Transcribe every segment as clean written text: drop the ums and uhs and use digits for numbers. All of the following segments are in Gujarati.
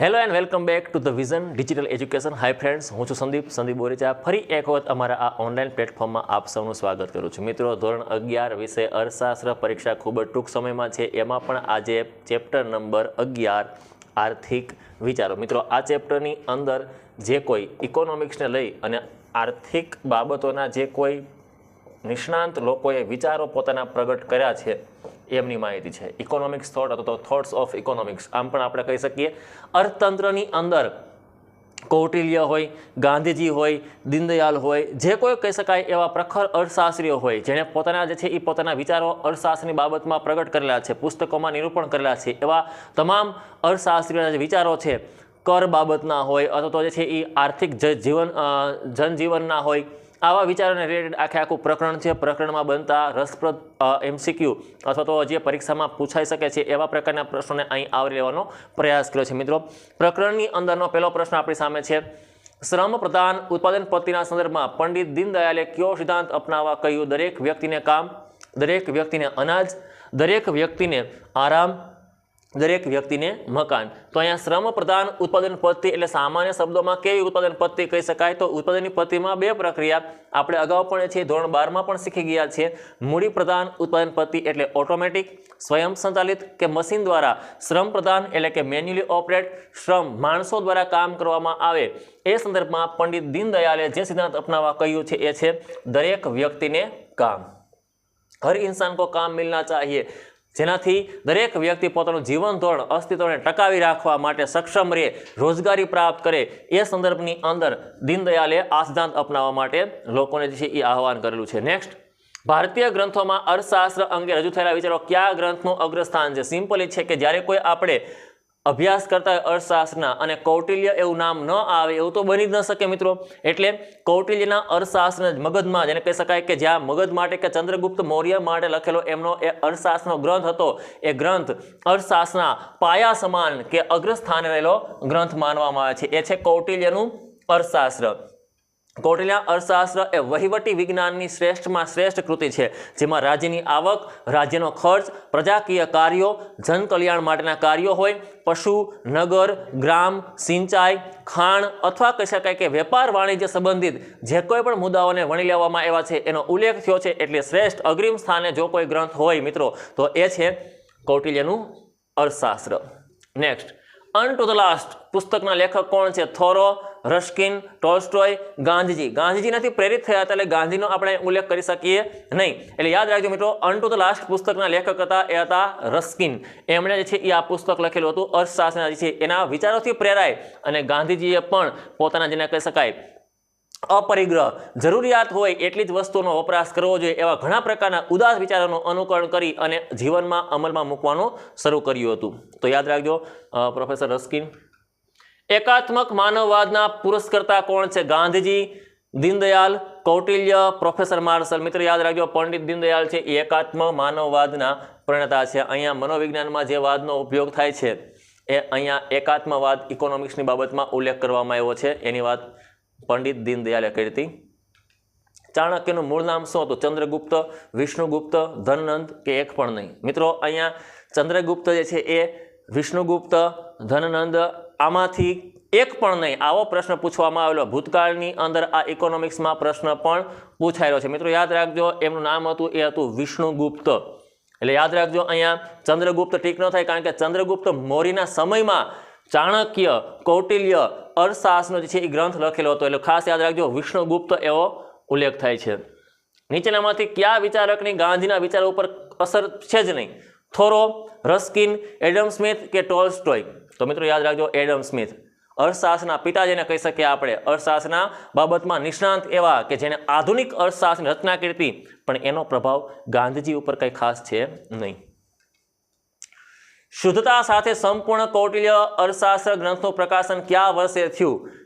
Hello and welcome back to the vision digital education. Hi friends, હું છું સંદીપ બોરીચા. ફરી એક વખત અમારા આ ઓનલાઈન પ્લેટફોર્મમાં આપ સૌનું સ્વાગત કરું છું. મિત્રો, ધોરણ 11 વિષય અર્થશાસ્ત્ર પરીક્ષા ખૂબ જ ટૂંક સમયમાં છે. એમાં પણ આજે ચેપ્ટર નંબર 11 આર્થિક વિચારો. મિત્રો, આ ચેપ્ટરની અંદર જે કોઈ ઇકોનોમિક્સને લઈ અને આર્થિક બાબતોના જે કોઈ નિષ્ણાંત લોકોએ વિચારો પોતાના પ્રગટ કર્યા છે એમની માહિતી છે. ઇકોનોમિક્સ થોટ અથવા તો થોટ્સ ઓફ ઇકોનોમિક્સ, આમ પણ આપણે કહી શકીએ. અર્થતંત્રની અંદર કૌટિલ્ય હોય, ગાંધીજી હોય, દીનદયાલ હોય, જે કોઈ કહી શકાય એવા પ્રખર અર્થશાસ્ત્રીઓ હોય જેણે પોતાના જે છે એ પોતાના વિચારો અર્થશાસ્ત્રની બાબતમાં પ્રગટ કરેલા છે, પુસ્તકોમાં નિરૂપણ કરેલા છે. એવા તમામ અર્થશાસ્ત્રીઓના જે વિચારો છે, કર બાબતના હોય અથવા તો જે છે એ આર્થિક જનજીવનના હોય, આવા વિચારોને રિલેટેડ આખું પ્રકરણ છે. પ્રકરણમાં બનતા રસપ્રદ MCQ અથવા તો જે પરીક્ષામાં પૂછાઈ શકે છે એવા પ્રકારના પ્રશ્નોને અહીં આવરી લેવાનો પ્રયાસ કર્યો છે. મિત્રો, પ્રકરણની અંદરનો પહેલો પ્રશ્ન આપણી સામે છે. શ્રમ પ્રધાન ઉત્પાદન પદ્ધતિના સંદર્ભમાં પંડિત દીનદયાલે કયો સિદ્ધાંત અપનાવવા કહ્યું? દરેક વ્યક્તિને કામ, દરેક વ્યક્તિને અનાજ, દરેક વ્યક્તિને આરામ, દરેક વ્યક્તિને મકાન. તો અહીંયા શ્રમ પ્રધાન ઉત્પાદન પદ્ધતિ એટલે સામાન્ય શબ્દોમાં કેવી ઉત્પાદન પદ્ધતિ કહી શકાય? તો ઉત્પાદનની પદ્ધતિમાં બે પ્રક્રિયા આપણે અગાઉ પણ છે ધોરણ 12માં પણ શીખી ગયા છે. મૂડી પ્રધાન ઉત્પાદન પદ્ધતિ એટલે ઓટોમેટિક, સ્વયં સંચાલિત કે મશીન દ્વારા. શ્રમ પ્રધાન એટલે કે મેન્યુઅલી ઓપરેટ, શ્રમ માણસો દ્વારા કામ કરવામાં આવે. એ સંદર્ભમાં પંડિત દીનદયાલે જે સિદ્ધાંત અપનાવવા કહ્યું છે એ છે દરેક વ્યક્તિને કામ. હર ઇન્સાન કો કામ મિલના ચાહીએ, જેનાથી દરેક વ્યક્તિ પોતાનું જીવન ધોરણ અસ્તિત્વને ટકાવી રાખવા માટે સક્ષમ રહે, રોજગારી પ્રાપ્ત કરે. એ સંદર્ભની અંદર દીનદયાલે આ સિદ્ધાંત અપનાવવા માટે લોકોને જે છે એ આહવાન કરેલું છે. નેક્સ્ટ, ભારતીય ગ્રંથોમાં અર્થશાસ્ત્ર અંગે રજૂ થયેલા વિચારો કયા ગ્રંથનું અગ્રસ્થાન છે? સિમ્પલ છે કે જ્યારે કોઈ આપણે અભ્યાસ કરતા હોય અર્થશાસ્ત્રના અને કૌટિલ્ય એવું નામ ન આવે એવું તો બની જ ન શકે મિત્રો. એટલે કૌટિલ્યના અર્થશાસ્ત્રના મગધમાં, જેને કહી શકાય કે જ્યાં મગધ માટે કે ચંદ્રગુપ્ત મૌર્ય માટે લખેલો એમનો એ અર્થશાસ્ત્રનો ગ્રંથ હતો, એ ગ્રંથ અર્થશાસ્ત્રના પાયા સમાન કે અગ્રસ્થાને રહેલો ગ્રંથ માનવામાં આવે છે. એ છે કૌટિલ્યનું અર્થશાસ્ત્ર. કૌટિલ્ય અર્થશાસ્ત્ર એ વહીવટી વિજ્ઞાનની શ્રેષ્ઠમાં શ્રેષ્ઠ કૃતિ છે, જેમાં રાજ્યની આવક, રાજ્યનો ખર્ચ, પ્રજાકીય કાર્યો, જનકલ્યાણ માટેના કાર્યો હોય, પશુ, નગર, ગ્રામ, સિંચાઈ, ખાણ અથવા કહી શકાય કે વેપાર વાણિજ્ય સંબંધિત જે કોઈ પણ મુદ્દાઓને વણી લેવામાં આવ્યા છે એનો ઉલ્લેખ થયો છે. એટલે શ્રેષ્ઠ અગ્રિમ સ્થાને જો કોઈ ગ્રંથ હોય મિત્રો તો એ છે કૌટિલ્યનું અર્થશાસ્ત્ર. Next, unto the last પુસ્તકના લેખક કોણ છે? Thoreau, Ruskin, Tolstoy, Gandhiji. Gandhiji નથી પ્રેરિત થયા હતા એટલે ગાંધીનો આપણે ઉલ્લેખ કરી શકીએ નહીં. એટલે યાદ રાખજો મિત્રો, અન ટુ ધ લાસ્ટ પુસ્તકના લેખક હતા એ હતા રસ્કિન. એમણે જે છે એ આ પુસ્તક લખેલું હતું. અર્થશાસ્ત્રના જે છે એના વિચારોથી પ્રેરાય અને ગાંધીજીએ પણ પોતાના જેને કહી શકાય અપરિગ્રહ, જરૂરિયાત હોય એટલી જ વસ્તુનો વપરાશ કરવો જોઈએ એવા ઘણા પ્રકારના ઉદાર વિચારોનું અનુકરણ કરી અને જીવનમાં અમલમાં મૂકવાનું શરૂ કર્યું હતું. તો યાદ રાખજો પ્રોફેસર રસ્કિન. એકાત્મક માનવવાદના પુરસ્કર્તા કોણ છે? Gandhiji, Deendayal, Kautilya, professor Marshall. મિત્રો યાદ રાખજો, પંડિત દીનદયાલ છે એ એકાત્મ માનવવાદના પ્રણેતા છે. અહીંયા મનોવિજ્ઞાનમાં જે વાદનો ઉપયોગ થાય છે એ અહીંયા એકાત્મવાદ ઇકોનોમિક્સની બાબતમાં ઉલ્લેખ કરવામાં આવ્યો છે. એની વાત પંડિત દીનદયાલે કરી હતી. ચાણક્યનું મૂળ નામ શું હતું? ચંદ્રગુપ્ત, વિષ્ણુગુપ્ત, ધનનંદ કે એક પણ નહીં? મિત્રો અહીંયા ચંદ્રગુપ્ત જે છે એ વિષ્ણુગુપ્ત, ધનનંદ આમાંથી એક પણ નહીં આવો પ્રશ્ન પૂછવામાં આવેલો. ભૂતકાળની અંદર આ ઇકોનોમિક્સમાં પ્રશ્ન પણ પૂછાયેલો છે. મિત્રો યાદ રાખજો, એમનું નામ હતું એ હતું વિષ્ણુગુપ્ત. એટલે યાદ રાખજો, અહીંયા ચંદ્રગુપ્ત ઠીક ન થાય કારણ કે ચંદ્રગુપ્ત મૌર્યના સમયમાં ચાણક્ય, કૌટિલ્ય, અર્થશાસ્ત્રનો જે છે એ ગ્રંથ લખેલો હતો. એટલે ખાસ યાદ રાખજો, વિષ્ણુગુપ્ત એવો ઉલ્લેખ થાય છે. નીચેનામાંથી કયા વિચારકની ગાંધીના વિચારો ઉપર અસર છે જ નહીં? થોરો, રસ્કિન, એડમ સ્મિથ કે ટોલ્સ્ટોય? તો મિત્રો યાદ રાખજો, એડમ સ્મિથ. અર્થશાસ્ત્રના પિતા જેને કહી શકીએ આપણે, અર્થશાસ્ત્રના બાબતમાં નિષ્ણાંત એવા કે જેને આધુનિક અર્થશાસ્ત્રની રચના કરી હતી, પણ એનો પ્રભાવ ગાંધીજી ઉપર કંઈ ખાસ છે નહીં. શુદ્ધતા સાથે સંપૂર્ણ કૌટિલ્ય અર્થશાસ્ત્ર ગ્રંથનું પ્રકાશન કયા વર્ષે થયું?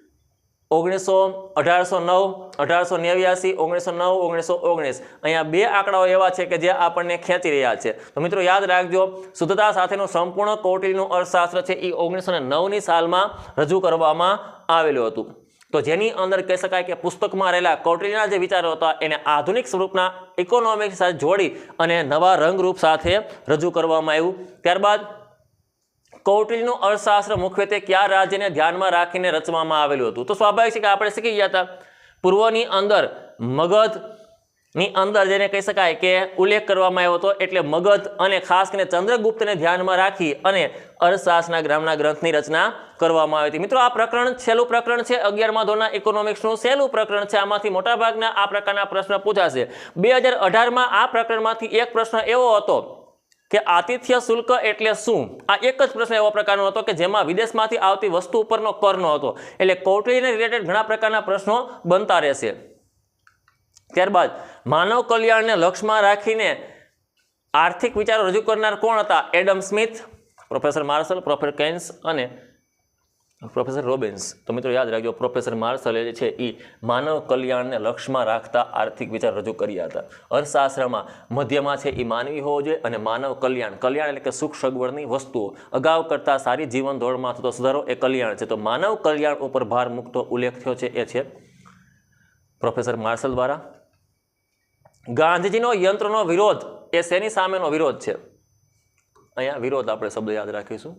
1809, 1889, 1909, 1919. અહીંયા બે આંકડાઓ એવા છે કે જે આપણને ખેંચી રહ્યા છે. તો મિત્રો યાદ રાખજો, શુદ્ધતા સાથેનું સંપૂર્ણ કૌટિલ્યનું અર્થશાસ્ત્ર છે એ 1909ની સાલમાં રજૂ કરવામાં આવેલું હતું. તો જેની અંદર કહી શકાય કે પુસ્તકમાં રહેલા કૌટિલ્યના જે વિચારો હતા એને આધુનિક સ્વરૂપના ઇકોનોમિક્સ સાથે જોડી અને નવા રંગરૂપ સાથે રજૂ કરવામાં આવ્યું. ત્યારબાદ કૌટિલ્યનું અર્થશાસ્ત્ર મુખ્યત્વે કયા રાજ્યને ધ્યાનમાં રાખીને રચવામાં આવેલું હતું? તો સ્વાભાવિક છે કે આપણે શીખી ગયા હતા પૂર્વની અંદર મગધની અંદર જેને કહી શકાય કે ઉલ્લેખ કરવામાં આવ્યો હતો, એટલે મગધ અને ખાસ કરીને ચંદ્રગુપ્તને ધ્યાનમાં રાખી અને અર્થશાસ્ત્રના ગ્રામના ગ્રંથની રચના કરવામાં આવી હતી. મિત્રો, આ પ્રકરણ છેલ્લું પ્રકરણ છે 11મા ધોરણના ઇકોનોમિક્સનું છેલ્લું પ્રકરણ છે. આમાંથી મોટાભાગના આ પ્રકારના પ્રશ્ન પૂછાશે. 2018માં આ પ્રકરણમાંથી એક પ્રશ્ન એવો હતો કે આતિથ્ય શુલ્ક એટલે શું? આ એક જ પ્રશ્ન એવો પ્રકારનો હતો કે જેમાં વિદેશમાંથી આવતી વસ્તુ ઉપરનો કરનો હતો. એટલે કૌટિલ્યને રિલેટેડ ઘણા પ્રકારના પ્રશ્નો બનતા રહેશે. ત્યારબાદ માનવ કલ્યાણને લક્ષ્યમાં રાખીને આર્થિક વિચારો રજૂ કરનાર કોણ હતા? Adam Smith, professor Marshall, professor Keynes અને પ્રોફેસર રોબિન્સ. તો મિત્રો યાદ રાખજો, પ્રોફેસર માર્શલે જે છે એ માનવ કલ્યાણને લક્ષ્યમાં રાખતા આર્થિક વિચાર રજૂ કર્યા હતા. અર્થશાસ્ત્રમાં મધ્યમાં છે એ માનવી હોવો જોઈએ અને માનવ કલ્યાણ, કલ્યાણ એટલે કે સુખ સગવડની વસ્તુઓ, અગાઉ કરતાં સારી જીવન ધોરણમાં થતો સુધારો એ કલ્યાણ છે. તો માનવ કલ્યાણ ઉપર ભાર મૂકતો ઉલ્લેખ થયો છે એ છે પ્રોફેસર માર્શલ દ્વારા. ગાંધીજીનો યંત્રનો વિરોધ એ શેની સામેનો વિરોધ છે? અહીંયા વિરોધ આપણે શબ્દ યાદ રાખીશું.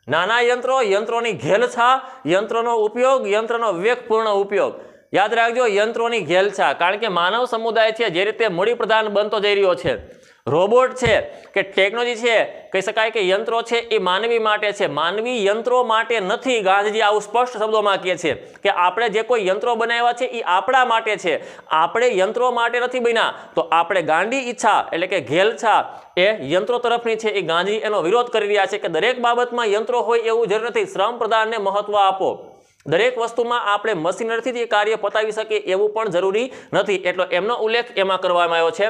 નાના યંત્રો, યંત્રોની ઘેલછા, યંત્રનો ઉપયોગ, યંત્રનો વિવેકપૂર્ણ ઉપયોગ. યાદ રાખજો, યંત્રોની ઘેલછા, કારણ કે માનવ સમુદાય છે જે રીતે મૂડી પ્રધાન બનતો જઈ રહ્યો છે, રોબોટ છે કે ટેકનોલોજી છે, કહી શકાય કે યંત્રો છે એ માનવી માટે છે, માનવી યંત્રો માટે નથી. ગાંધીજી આવું સ્પષ્ટ શબ્દોમાં કહે છે કે આપણે જે કોઈ યંત્રો બનાવ્યા છે એ આપણા માટે છે, આપણે યંત્રો માટે નથી બન્યા. તો આપણે ગાંડી ઈચ્છા એટલે કે ઘેલછા એ યંત્રો તરફની છે. એ ગાંધી એનો વિરોધ કરી રહ્યા છે કે દરેક બાબતમાં યંત્રો હોય એવું જરૂર નથી. શ્રમ પ્રદાનને મહત્વ આપો. દરેક વસ્તુમાં આપણે મશીનરીથી જે કાર્ય પતાવી શકીએ એવું પણ જરૂરી નથી. એટલો એમનો ઉલ્લેખ એમાં કરવામાં આવ્યો છે.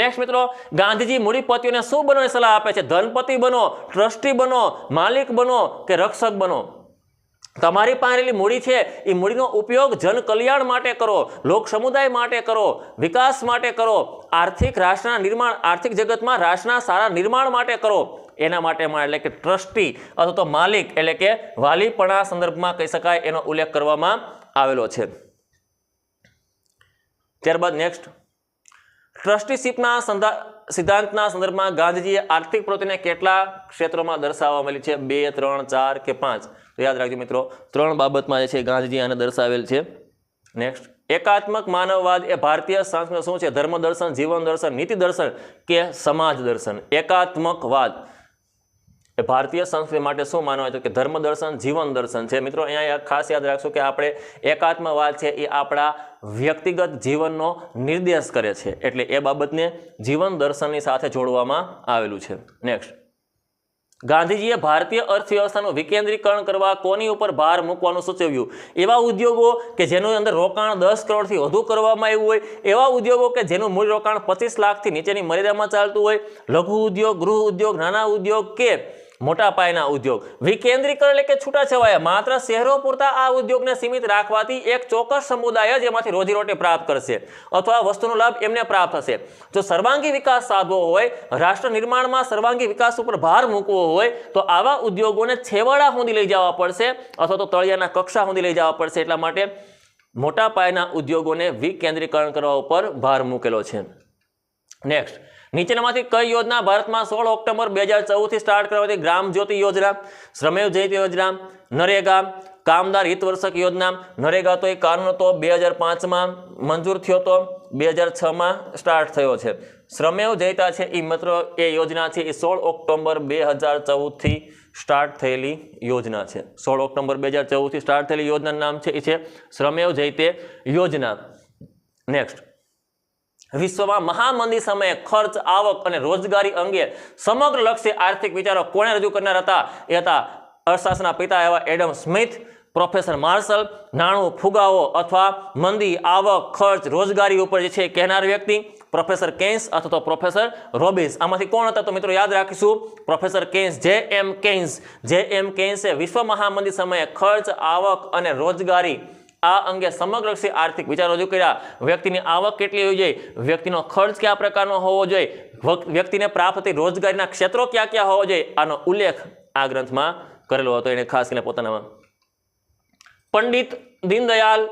નેક્સ્ટ મિત્રો, ગાંધીજી મૂડીપતિઓને શું બનવાની સલાહ આપે છે? ધનપતિ બનો, ટ્રસ્ટી બનો, માલિક બનો કે રક્ષક બનો. તમારી પાસે મૂડી છે એ મૂડીનો ઉપયોગ જન કલ્યાણ માટે કરો, લોક સમુદાય માટે કરો, વિકાસ માટે કરો, આર્થિક રાષ્ટ્રના નિર્માણ, આર્થિક જગતમાં રાષ્ટ્રના સારા નિર્માણ માટે કરો. એના માટે એટલે કે ટ્રસ્ટી અથવા તો માલિક એટલે કે વાલીપણા સંદર્ભમાં કહી શકાય એનો ઉલ્લેખ કરવામાં આવેલો છે. ત્યારબાદ નેક્સ્ટ, ટ્રસ્ટીશીપના સિદ્ધાંતના સંદર્ભમાં ગાંધીજીએ આર્થિક પ્રવૃત્તિને કેટલા ક્ષેત્રોમાં દર્શાવવા મળી છે? 2, 3, 4 કે 5? તો યાદ રાખજો મિત્રો, 3 બાબતમાં જે છે ગાંધીજી આને દર્શાવેલ છે. નેક્સ્ટ, એકાત્મક માનવવાદ એ ભારતીય સંસ્કૃતિ શું છે? ધર્મ દર્શન, જીવન દર્શન, નીતિ દર્શન કે સમાજ દર્શન? એકાત્મકવાદ એ ભારતીય સંસ્કૃતિ માટે શું માનવા છે? કે ધર્મ દર્શન, જીવન દર્શન છે. મિત્રો અહીંયા ખાસ યાદ રાખશો કે આપણે એકાત્મવાદ છે એ આપણા વ્યક્તિગત જીવનનો નિર્દેશ કરે છે, એટલે એ બાબતને જીવન દર્શનની સાથે જોડવામાં આવેલું છે. નેક્સ્ટ, ગાંધીજીએ ભારતીય અર્થવ્યવસ્થાનું વિકેન્દ્રીકરણ કરવા કોની ઉપર ભાર મૂકવાનું સૂચવ્યું? એવા ઉદ્યોગો કે જેનું અંદર રોકાણ 10 કરોડથી વધુ કરવામાં આવ્યું હોય, એવા ઉદ્યોગો કે જેનું મૂળ રોકાણ 25 લાખથી નીચેની મર્યાદામાં ચાલતું હોય, લઘુ ઉદ્યોગ, ગૃહ ઉદ્યોગ, નાના ઉદ્યોગ કે મોટા પાયાના ઉદ્યોગ. વિકેન્દ્રીકરણ એટલે કે છૂટાછવાયા, માત્ર શહેરો પૂરતા આ ઉદ્યોગને સીમિત રાખવાથી એક ચોક્કસ સમુદાય જ એમાંથી રોજીરોટી પ્રાપ્ત કરશે અથવા વસ્તુનો લાભ એમને પ્રાપ્ત થશે. જો સર્વાંગી વિકાસ સાધવો હોય, રાષ્ટ્ર નિર્માણમાં સર્વાંગી વિકાસ ઉપર ભાર મૂકવો હોય, તો આવા ઉદ્યોગોને છેવાડા સુધી લઈ જવા પડશે અથવા તો તળિયાના કક્ષા સુધી લઈ જવા પડશે. એટલા માટે મોટા પાયાના ઉદ્યોગોને વિકેન્દ્રીકરણ કરવા ઉપર ભાર મૂકેલો છે. નેક્સ્ટ, નીચેનામાંથી કઈ યોજના ભારતમાં 16 ઓક્ટોબર 2014થી સ્ટાર્ટ કરવાથી? ગ્રામ જ્યોતિ યોજના, શ્રમેવ જયતે યોજના, નરેગા, કામદાર હિતવર્ષક યોજના. નરેગા તો એ કાનૂન હતો 2005માં મંજૂર થયો હતો, 2006માં સ્ટાર્ટ થયો છે. શ્રમેવ જયતા છે એ મિત્રો એ યોજના છે એ 16 ઓક્ટોબર 2014થી સ્ટાર્ટ થયેલી યોજના છે. 16 ઓક્ટોબર 2014થી સ્ટાર્ટ થયેલી યોજનાનું નામ છે એ છે શ્રમેવ જયતે યોજના. નેક્સ્ટ, વિશ્વમાં મહામંદી સમયે ખર્ચ, આવક અને રોજગારી અંગે સમગ્ર લક્ષ્ય આર્થિક વિચારો કોણે રજૂ કરનાર હતા? એ હતા અર્થશાસ્ત્રના પિતા એવા એડમ સ્મિથ, પ્રોફેસર માર્શલ. નાણું, ફુગાવો અથવા મંદી, આવક, ખર્ચ, રોજગારી ઉપર જે છે કહેનાર વ્યક્તિ પ્રોફેસર કેન્સ અથવા તો પ્રોફેસર રોબિન્સ. આમાંથી કોણ હતા? તો મિત્રો યાદ રાખીશું પ્રોફેસર કેન્સ, જે.એમ. કેન્સ. જે.એમ. કેન્સે વિશ્વ મહામંદી સમયે ખર્ચ, આવક અને રોજગારી આ અંગે સમગ્ર લક્ષી આર્થિક વિચારો રજૂ કર્યા. વ્યક્તિની આવક કેટલી હોવી જોઈએ, વ્યક્તિનો ખર્ચ કયા પ્રકારનો હોવો જોઈએ, વ્યક્તિને પ્રાપ્ત થતી રોજગારીના ક્ષેત્રો કયા કયા હોવા જોઈએ, આનો ઉલ્લેખ આ ગ્રંથમાં કરેલો હતો. એને ખાસ કરીને પોતાનામાં પંડિત દીનદયાલ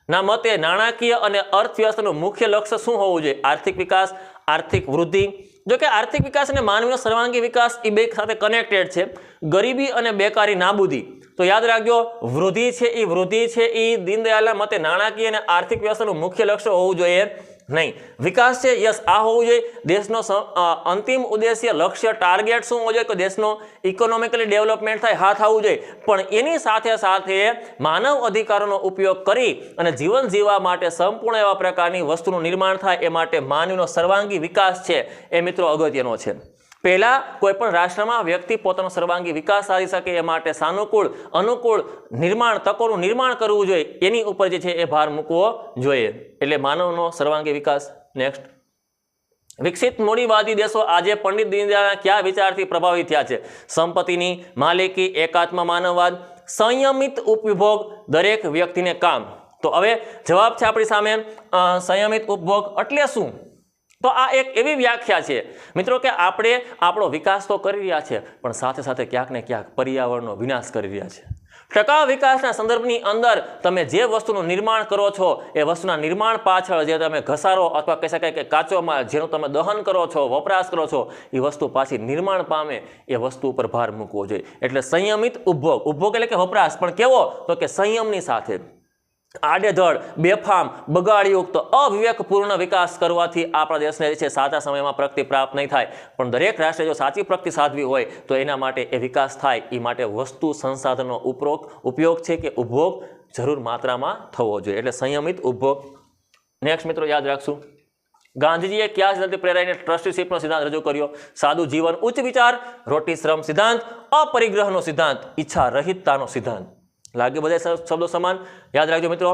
ના મતે નાણાકીય અને અર્થવ્યવસ્થાનું મુખ્ય લક્ષ્ય શું હોવું જોઈએ? આર્થિક વિકાસ, આર્થિક વૃદ્ધિ. જો કે આર્થિક વિકાસ અને માનવીનો સર્વાંગી વિકાસ એ બે સાથે કનેક્ટેડ છે. ગરીબી અને બેકારી નાબૂદી, તો યાદ રાખજો વૃદ્ધિ છે એ દીનદયાળના મતે નાણાકીય અને આર્થિક વ્યવસ્થાનું મુખ્ય લક્ષ્ય હોવું જોઈએ નહીં. વિકાસ છે યસ આ હોવું જોઈએ. દેશનો અંતિમ ઉદ્દેશ્ય લક્ષ્ય ટાર્ગેટ શું હોવું જોઈએ કે દેશનો ઇકોનોમિકલી ડેવલપમેન્ટ થાય, હા થવું જોઈએ. પણ એની સાથે સાથે માનવ અધિકારોનો ઉપયોગ કરી અને જીવન જીવવા માટે સંપૂર્ણ એવા પ્રકારની વસ્તુનું નિર્માણ થાય એ માટે માનવીનો સર્વાંગી વિકાસ છે એ મિત્રો અગત્યનો છે. પહેલા કોઈ પણ રાષ્ટ્રમાં વ્યક્તિ પોતાનો સર્વાંગી વિકાસ સાધી શકે એ માટે સાનુકૂળ અનુકૂળ તકોનું નિર્માણ કરવું જોઈએ, એની ઉપર જે છે એ ભાર મૂકવો જોઈએ. એટલે માનવનો સર્વાંગી વિકાસ. નેક્સ્ટ, વિકસિત મૂડીવાદી દેશો આજે પંડિત દીનદયાળના કયા વિચારથી પ્રભાવિત થયા છે? સંપત્તિની માલિકી, એકાત્મ માનવવાદ, સંયમિત ઉપભોગ, દરેક વ્યક્તિને કામ. તો હવે જવાબ છે આપણી સામે સંયમિત ઉપભોગ એટલે શું? તો આ એક એવી વ્યાખ્યા છે મિત્રો કે આપણે આપણો વિકાસ તો કરી રહ્યા છે પણ સાથે સાથે ક્યાંક ને ક્યાંક પર્યાવરણનો વિનાશ કરી રહ્યા છે. ટકાઉ વિકાસના સંદર્ભની અંદર તમે જે વસ્તુનું નિર્માણ કરો છો એ વસ્તુના નિર્માણ પાછળ જે તમે ઘસારો અથવા કહી શકાય કે કાચો માલ જેનું તમે દહન કરો છો, વપરાશ કરો છો, એ વસ્તુ પાછી નિર્માણ પામે એ વસ્તુ ઉપર ભાર મૂકવો જોઈએ. એટલે સંયમિત ઉપભોગ એટલે કે વપરાશ, પણ કેવો? તો કે સંયમની સાથે. આડેધડ, બેફામ, બગાડયુક્ત, અવિવેકપૂર્ણ વિકાસ કરવાથી આપણા દેશને જે છે સાચા સમયમાં પ્રગતિ પ્રાપ્ત નહીં થાય. પણ દરેક રાષ્ટ્રે જો સાચી પ્રગતિ સાધવી હોય તો એના માટે એ વિકાસ થાય એ માટે વસ્તુ સંસાધનનો ઉપયોગ છે કે ઉપભોગ જરૂર માત્રામાં થવો જોઈએ. એટલે સંયમિત ઉપભોગ. નેક્સ્ટ મિત્રો યાદ રાખશું, ગાંધીજીએ કયા સિદ્ધાંતથી પ્રેરાઈને ટ્રસ્ટીશીપનો સિદ્ધાંત રજૂ કર્યો? સાદું જીવન, ઉચ્ચ વિચાર, રોટી શ્રમ સિદ્ધાંત, અપરિગ્રહનો સિદ્ધાંત, ઈચ્છા રહિતતાનો સિદ્ધાંત. લાગે બધા શબ્દો સમાન? યાદ રાખજો મિત્રો,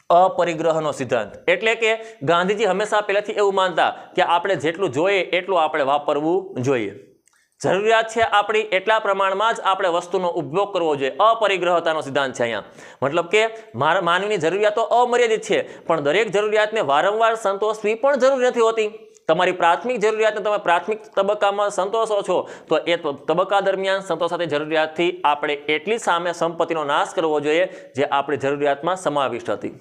અપરિગ્રહનો સિદ્ધાંત એટલે કે ગાંધીજી હંમેશા પહેલાથી એવું માનતા કે આપણે જેટલું જોઈએ એટલું આપણે વાપરવું જોઈએ. જરૂરિયાત છે આપણી એટલા પ્રમાણમાં જ આપણે વસ્તુનો ઉપયોગ કરવો જોઈએ. અપરિગ્રહતાનો સિદ્ધાંત છે અહીંયા. મતલબ કે માનવીની જરૂરિયાતો અમર્યાદિત છે પણ દરેક જરૂરિયાતને વારંવાર સંતોષવી પણ જરૂરી નથી હોતી. તમારી પ્રાથમિક જરૂરિયાતને તમે પ્રાથમિક તબક્કામાં સંતોષો છો તો એ તબક્કા દરમિયાન સંતોષાતી જરૂરિયાતથી આપણે એટલી સામે સંપત્તિનો નાશ કરવો જોઈએ જે આપણી જરૂરિયાતમાં સમાવિષ્ટ હતી.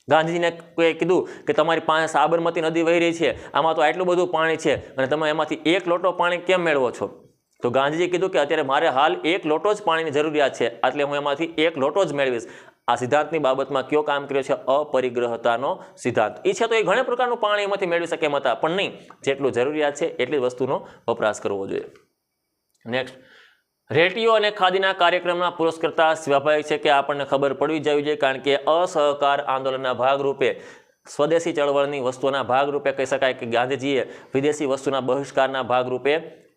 ગાંધીજીને કોઈ કીધું કે તમારી પાસે સાબરમતી નદી વહી રહી છે, આમાં તો આટલું બધું પાણી છે અને તમે એમાંથી એક લોટો પાણી કેમ મેળવો છો? તો ગાંધીજીએ કીધું કે અત્યારે મારે હાલ એક લોટો જ પાણીની જરૂરિયાત છે એટલે હું એમાંથી એક લોટો જ મેળવીશ. આ સિદ્ધાંતની બાબતમાં કયો કામ કર્યો છે? અપરિગ્રહતાનો સિદ્ધાંત. એ છે તો એ ઘણા પ્રકારનું પાણી એમાંથી મેળવી શકે એમ હતા પણ નહીં, જેટલું જરૂરિયાત છે એટલી વસ્તુનો વપરાશ કરવો જોઈએ. નેક્સ્ટ, રેડિયો અને ખાદીના કાર્યક્રમના પુરસ્કર્તા સ્વાભાવિક છે કે આપણને ખબર પડવી જવી જોઈએ કારણ કે અસહકાર આંદોલનના ભાગરૂપે સ્વદેશી ચળવળની વસ્તુઓના ભાગરૂપે કહી શકાય કે ગાંધીજીએ વિદેશી વસ્તુના બહિષ્કારના ભાગરૂપે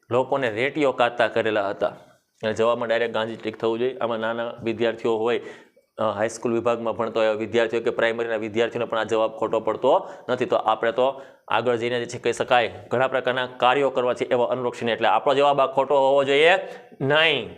લોકોને રેડિયો કાઢતા કરેલા હતા. અને જવાબમાં ડાયરેક્ટ ગાંધી ટીક થવું જોઈએ. આમાં નાના વિદ્યાર્થીઓ હોય, હાઈસ્કૂલ વિભાગમાં ભણતો હોય વિદ્યાર્થીઓ કે પ્રાઇમરીના વિદ્યાર્થીઓને પણ આ જવાબ ખોટો પડતો નથી. તો આપણે તો આગળ જઈને જે છે કહી શકાય ઘણા પ્રકારના કાર્યો કરવા છે એવા અનુલક્ષીને, એટલે આપણો જવાબ આ ખોટો હોવો જોઈએ નહીં.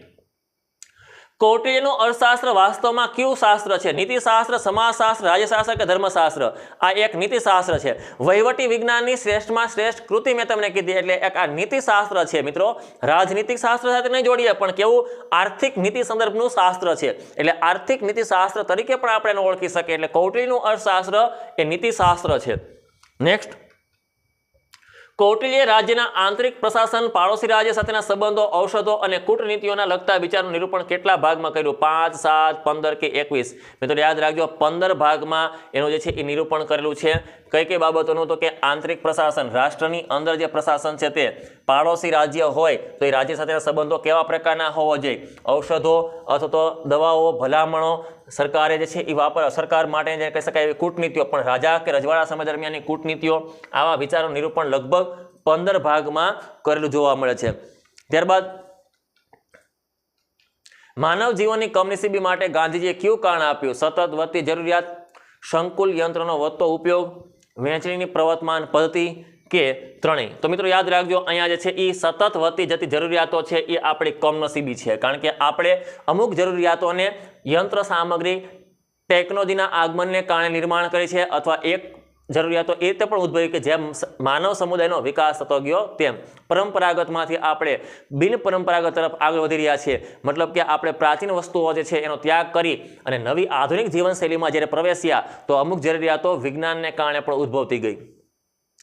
કૌટિલ્યનું અર્થશાસ્ત્ર વાસ્તવમાં કયું શાસ્ત્ર છે? નીતિશાસ્ત્ર, સમાજશાસ્ત્ર, રાજ્યશાસ્ત્ર કે ધર્મશાસ્ત્ર? આ એક નીતિશાસ્ત્ર છે. વહીવટી વિજ્ઞાનની શ્રેષ્ઠમાં શ્રેષ્ઠ કૃતિ મેં તમને કીધી એટલે એક આ નીતિશાસ્ત્ર છે મિત્રો. રાજનીતિક શાસ્ત્ર સાથે નહીં જોડીએ પણ કેવું આર્થિક નીતિ સંદર્ભનું શાસ્ત્ર છે એટલે આર્થિક નીતિશાસ્ત્ર તરીકે પણ આપણે એને ઓળખી શકીએ. એટલે કૌટિલ્યનું અર્થશાસ્ત્ર એ નીતિશાસ્ત્ર છે. નેક્સ્ટ, કૌટિલ્યે રાજ્યના આંતરિક પ્રશાસન, પાડોશી રાજ્ય સાથેના સંબંધો, ઔષધો અને કૂટનીતિઓના લગતા વિચારનું નિરૂપણ કેટલા ભાગમાં કર્યું? 5, 7, 15 કે 21? મિત્રો યાદ રાખજો 15 ભાગમાં એનું જે છે એ નિરૂપણ કરેલું છે. કઈ કઈ બાબતોનું? તો કે આંતરિક પ્રશાસન, રાષ્ટ્રની અંદર જે પ્રશાસન છે તે, પાડોશી રાજ્ય હોય તો એ રાજ્ય સાથેના સંબંધો કેવા પ્રકારના હોવા જોઈએ, ઔષધો અથવા તો દવાઓ, ભલામણો સરકારે જે છે એ સરકાર માટે જે કહી શકાય એવી કૂટનીતિઓ, પણ રાજા કે રજવાડા સમય દરમિયાનની કૂટનીતિઓ, આવા વિચારોનું નિરૂપણ લગભગ 15 ભાગમાં કરેલું જોવા મળે છે. ત્યારબાદ માનવ જીવનની કમનસીબી માટે ગાંધીજીએ કયું કારણ આપ્યું? સતત વધતી જરૂરિયાત, સંકુલ યંત્રનો વધતો ઉપયોગ, વહેંચણીની પ્રવર્તમાન પદ્ધતિ કે ત્રણેય? તો મિત્રો યાદ રાખજો અહીંયા જે છે એ સતત વધતી જતી જરૂરિયાતો છે એ આપણી કમનસીબી છે કારણ કે આપણે અમુક જરૂરિયાતોને યંત્ર સામગ્રી, ટેકનોલોજીના આગમનને કારણે નિર્માણ કરી છે અથવા એક જરૂરિયાતો એ રીતે પણ ઉદ્ભવી કે જેમ માનવ સમુદાયનો વિકાસ થતો ગયો તેમ પરંપરાગતમાંથી આપણે બિન પરંપરાગત તરફ આગળ વધી રહ્યા છીએ. મતલબ કે આપણે પ્રાચીન વસ્તુઓ જે છે એનો ત્યાગ કરી અને નવી આધુનિક જીવનશૈલીમાં જ્યારે પ્રવેશ્યા તો અમુક જરૂરિયાતો વિજ્ઞાનને કારણે પણ ઉદ્ભવતી ગઈ.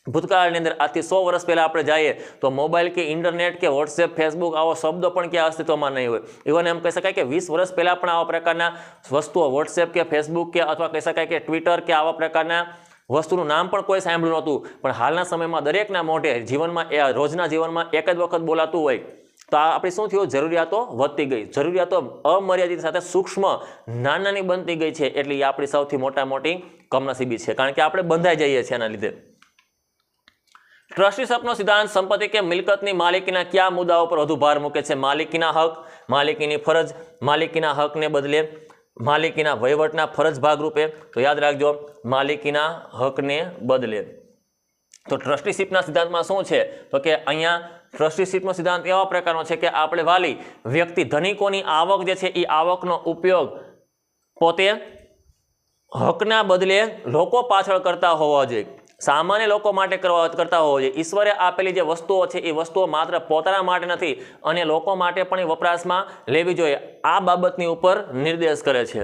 ભૂતકાળની અંદર આજથી 100 વર્ષ પહેલાં આપણે જઈએ તો મોબાઈલ કે ઇન્ટરનેટ કે વોટ્સએપ ફેસબુક આવો શબ્દ પણ ક્યાં અસ્તિત્વમાં નહીં હોય. ઇવન એમ કહી શકાય કે 20 વર્ષ પહેલાં પણ આવા પ્રકારના વસ્તુઓ વોટ્સએપ કે ફેસબુક કે અથવા કહી શકાય કે ટ્વિટર કે આવા પ્રકારના વસ્તુનું નામ પણ કોઈ સાંભળ્યું નહોતું. પણ હાલના સમયમાં દરેકના મોઢે જીવનમાં રોજના જીવનમાં એક જ વખત બોલાતું હોય. તો આ આપણી શું થયું? જરૂરિયાતો વધતી ગઈ, જરૂરિયાતો અમર્યાદિત સાથે સૂક્ષ્મ નાની બનતી ગઈ છે. એટલે એ આપણી સૌથી મોટી કમનસીબી છે, કારણ કે આપણે બંધાઈ જઈએ છીએ એના લીધે. ટ્રસ્ટીશિપનો સિદ્ધાંત સંપત્તિ કે મિલકતની માલિકીના કયા મુદ્દાઓ પર વધુ ભાર મૂકે છે? માલિકીના હક, માલિકીની ફરજ, માલિકીના હકને બદલે માલિકીના વહીવટના ફરજ ભાગરૂપે. તો યાદ રાખજો, માલિકીના હકને બદલે. તો ટ્રસ્ટીશિપના સિદ્ધાંતમાં શું છે? તો કે અહીંયા ટ્રસ્ટીશિપનો સિદ્ધાંત એવા પ્રકારનો છે કે આપણે વાલી વ્યક્તિ ધનિકોની આવક જે છે એ આવકનો ઉપયોગ પોતે હકના બદલે લોકો પાછળ કરતા હોવા જોઈએ, સામાન્ય લોકો માટે કરતા હોવા જોઈએ. ઈશ્વરે આપેલી જે વસ્તુઓ છે એ વસ્તુઓ માત્ર પોતાના માટે નથી અને લોકો માટે પણ એ વપરાશમાં લેવી જોઈએ. આ બાબતની ઉપર નિર્દેશ કરે છે.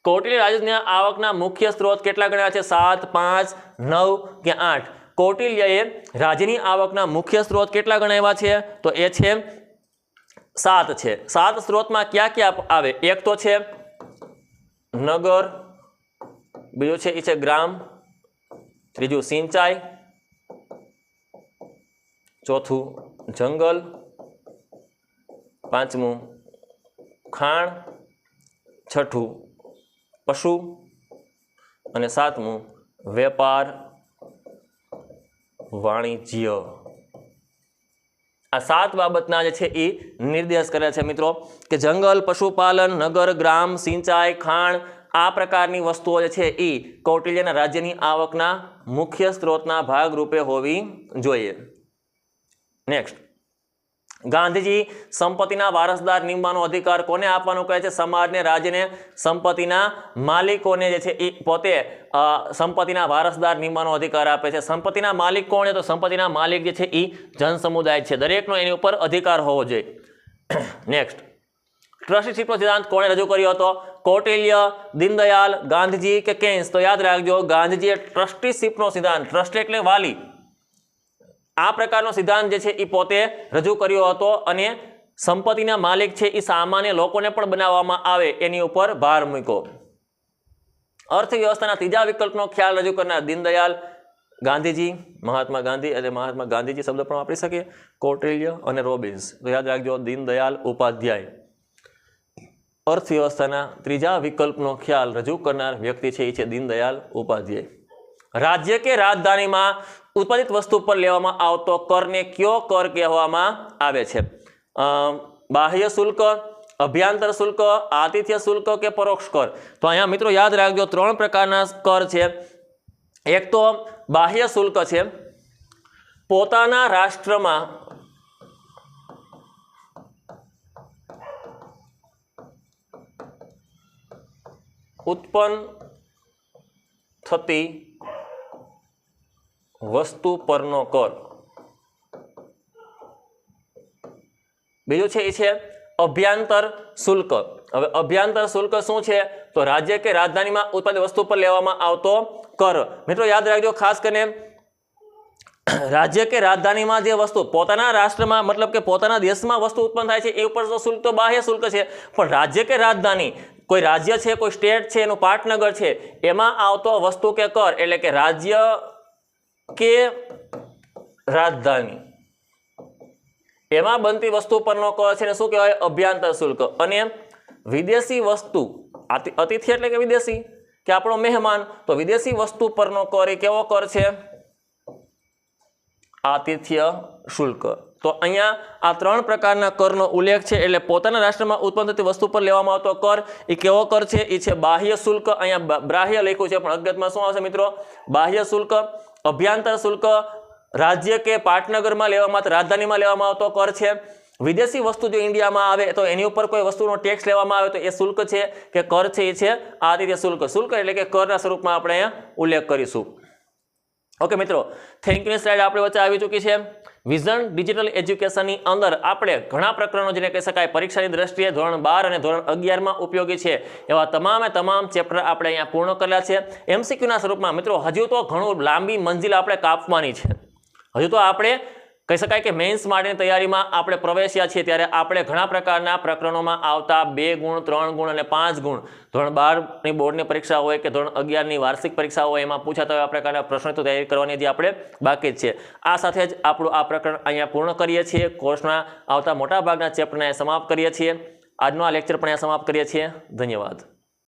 કૌટિલ્ય રાજ્યના આવકના મુખ્ય સ્ત્રોત કેટલા ગણ્યા છે? 7, 5, 9 કે 8? કૌટિલ્યએ રાજ્યની આવકના મુખ્ય સ્ત્રોત કેટલા ગણાવ્યા છે? તો એ છે 7 છે. 7 સ્ત્રોતમાં ક્યાં ક્યાં આવે? એક તો છે નગર, બીજું છે એ છે ગ્રામ, ત્રીજું સિંચાઈ, ચોથું જંગલ, પાંચમું ખાણ, છઠ્ઠું પશુ અને સાતમું વેપાર વાણિજ્ય. આ 7 બાબતના જે છે એ નિર્દેશ કર્યા છે મિત્રો, કે જંગલ, પશુપાલન, નગર, ગ્રામ, સિંચાઈ, ખાણ આ પ્રકારની વસ્તુઓ જે છે એ કૌટિલ્યના રાજ્યની આવકના મુખ્ય સ્ત્રોતના ભાગરૂપે હોવી જોઈએ. નેક્સ્ટ, ગાંધીજી સંપત્તિના વારસદાર નિમવાનો અધિકાર કોને આપવાનું કહે છે? સમાજને, રાજ્યને, સંપત્તિના માલિકોને જે છે એ પોતે સંપત્તિના વારસદાર નિમવાનો અધિકાર આપે છે. સંપત્તિના માલિક કોણ છે? તો સંપત્તિના માલિક જે છે એ જન સમુદાય છે. દરેકનો એની ઉપર અધિકાર હોવો જોઈએ. નેક્સ્ટ, ટ્રસ્ટીશિપનો સિદ્ધાંત કોણે રજૂ કર્યો હતો? કૌટિલ્ય, દીનદયાલ, ગાંધીજી કે કેન્સ? તો યાદ રાખજો, ગાંધીજીએ ટ્રસ્ટીશિપનો સિદ્ધાંત, ટ્રસ્ટ એટલે વાલી, આ પ્રકારનો સિદ્ધાંત જે છે એ પોતે રજૂ કર્યો હતો અને સંપત્તિના માલિક છે એ સામાન્ય લોકોને પણ બનાવવામાં આવે એની ઉપર ભાર મૂક્યો. અર્થવ્યવસ્થાના ત્રીજા વિકલ્પનો ખ્યાલ રજૂ કરનાર દીનદયાલ, ગાંધીજી, મહાત્મા ગાંધી એટલે મહાત્મા ગાંધીજી શબ્દ પણ વાપરી શકીએ, કૌટિલ્ય અને રોબિન્સ. તો યાદ રાખજો, દીનદયાલ ઉપાધ્યાય. અર્થવ્યવસ્થાના ત્રીજા વિકલ્પનો ખ્યાલ રજૂ કરનાર વ્યક્તિ છે એ છે દીનદયાલ ઉપાધ્યાય. રાજ્ય કે રાજધાનીમાં ઉત્પાદિત વસ્તુ પર લેવામાં આવતો કરને કયો કર કહેવામાં આવે છે? બાહ્ય શુલ્ક, અભ્યંતર શુલ્ક, આતિથ્ય શુલ્ક કે પરોક્ષ કર? તો અહીંયા મિત્રો યાદ રાખજો, 3 પ્રકારના કર છે. એક તો બાહ્ય શુલ્ક છે, પોતાના રાષ્ટ્રમાં ઉત્પન્ન થતી વસ્તુ પરનો કર. બીજું છે એ છે અભ્યંતર શુલ્ક. હવે અભ્યંતર શુલ્ક શું છે? તો રાજ્ય કે રાજધાનીમાં ઉત્પાદિત વસ્તુ પર લેવામાં આવતો કર. મિત્રો યાદ રાખજો, ખાસ કરીને રાજ્ય કે રાજધાનીમાં જે વસ્તુ પોતાના રાષ્ટ્રમાં મતલબ કે પોતાના દેશમાં વસ્તુ ઉત્પન્ન થાય છે એ ઉપર શુલ્ક તો બાહ્ય શુલ્ક છે, પણ રાજ્ય કે રાજધાની, કોઈ રાજ્ય છે, કોઈ સ્ટેટ છે, એનું પાટનગર છે, એમાં આવતો વસ્તુ કે કર એટલે કે રાજ્ય કે રાજધાની એમાં બનતી વસ્તુ પરનો કર છે ને શું કહેવાય? અભ્યંતર શુલ્ક. અને વિદેશી વસ્તુ, અતિથિ એટલે કે વિદેશી કે આપણો મહેમાન, તો વિદેશી વસ્તુ પરનો કર એ કેવો કર છે? આતિથ્ય શુલ્ક. તો અહીંયા આ 3 પ્રકારના કરનો ઉલ્લેખ છે. એટલે પોતાના રાષ્ટ્રમાં ઉત્પન્ન થતી વસ્તુ પર લેવામાં આવતો કર એ કેવો કર છે? એ છે બાહ્ય શુલ્ક. અહીંયા બાહ્ય લખ્યું છે પણ હકીકતમાં શું આવશે મિત્રો? બાહ્ય શુલ્ક. અભ્યંતર શુલ્ક રાજ્ય કે પાટનગરમાં લેવામાં, રાજધાનીમાં લેવામાં આવતો કર છે. વિદેશી વસ્તુ જો ઇન્ડિયામાં આવે તો એની ઉપર કોઈ વસ્તુનો ટેક્સ લેવામાં આવે તો એ શુલ્ક છે કે કર છે એ છે આતિથ્ય શુલ્ક. શુલ્ક એટલે કે કરના સ્વરૂપમાં આપણે અહીંયા ઉલ્લેખ કરીશું. ઓકે મિત્રો, થેન્ક યુની સ્લાઇડ આપણી વચ્ચે આવી ચૂકી છે. વિઝન ડિજિટલ એજ્યુકેશનની અંદર આપણે ઘણા પ્રકરણો જેને કહી શકાય પરીક્ષાની દ્રષ્ટિએ ધોરણ 12 અને ધોરણ 11માં ઉપયોગી છે એવા તમામ ચેપ્ટર આપણે અહીંયા પૂર્ણ કરેલા છે. MCQના સ્વરૂપમાં મિત્રો હજુ તો ઘણું લાંબી મંજિલ આપણે કાપવાની છે. હજુ તો આપણે કહી શકાય કે મેઇન્સ માટેની તૈયારીમાં આપણે પ્રવેશ્યા છીએ ત્યારે આપણે ઘણા પ્રકારના પ્રકરણોમાં આવતા 2 ગુણ 3 ગુણ અને 5 ગુણ ધોરણ 12ની બોર્ડની પરીક્ષા હોય કે ધોરણ 11ની વાર્ષિક પરીક્ષા હોય એમાં પૂછાતા હોય આ પ્રકારના પ્રશ્નો તો તૈયારી કરવાની હજી આપણે બાકી જ છે. આ સાથે જ આપણું આ પ્રકરણ અહીંયા પૂર્ણ કરીએ છીએ. કોર્સના આવતા મોટાભાગના ચેપ્ટરને સમાપ્ત કરીએ છીએ. આજનો આ લેક્ચર પણ અહીંયા સમાપ્ત કરીએ છીએ. ધન્યવાદ.